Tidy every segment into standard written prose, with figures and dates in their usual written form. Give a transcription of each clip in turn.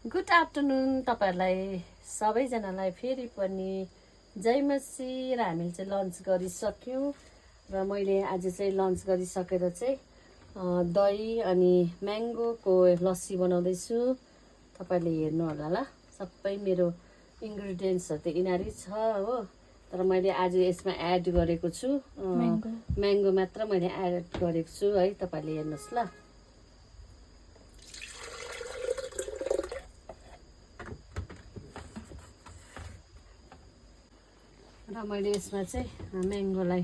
Good afternoon तपाईहरुलाई सबैजनालाई फेरि पनि जय मसी र हामीले चाहिँ लन्च गरिसक्यौं र मैले आज चाहिँ लन्च गरिसकेर चाहिँ दही अनि म्याङ्गोको लस्सी बनाउँदै छु। तपाईले हेर्नु होला ल, सबै मेरो इन्ग्रेडिएन्ट्सहरु त यिनारै छ हो, तर मैले आज यसमा एड गरेको छु म्याङ्गो मात्र मैले एड गरेको छु है। तपाईले हेर्नुस् ल। र मैले यसमा चाहिँ म्याङ्गोलाई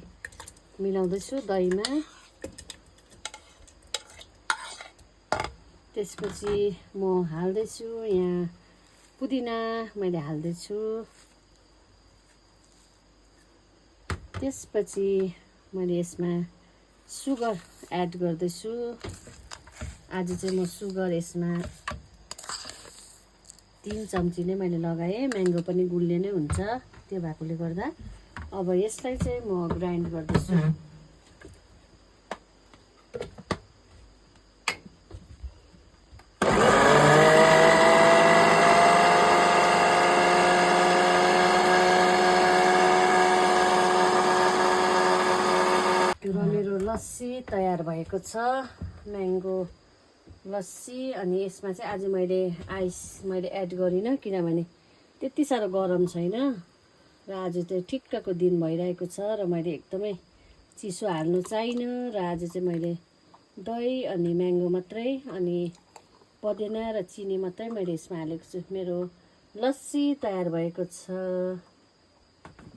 मिलाउँदैछु दहीमा। त्यसपछि म हाल्दैछु यहाँ पुदिना मैले हाल्दैछु। त्यसपछि मैले यसमा सुगर एड गर्दैछु। आज चाहिँ म सुगर यसमा 3 चम्ची नै मैले लगाएँ, म्याङ्गो पनि गुलियो नै हुन्छ त्यो भएकोले गर्दा। अब यसलाई चाहिँ म ग्राइन्ड गर्दैछु। र मेरो लस्सी तयार भएको छ, म्याङ्गो लस्सी। अनि यसमा चाहिँ आज मैले आइस एड गरिनँ किनभने त्यति साह्रो गरम छैन र आज चाहिँ ठिक्कको दिन भइरहेको छ र मैले एकदमै चिसो हाल्नु चाहिनँ। र आज चाहिँ मैले दही अनि म्याङ्गो मात्रै अनि पुदिना र चिनी मात्रै मैले यसमा हालेको छु। मेरो लस्सी तयार भएको छ।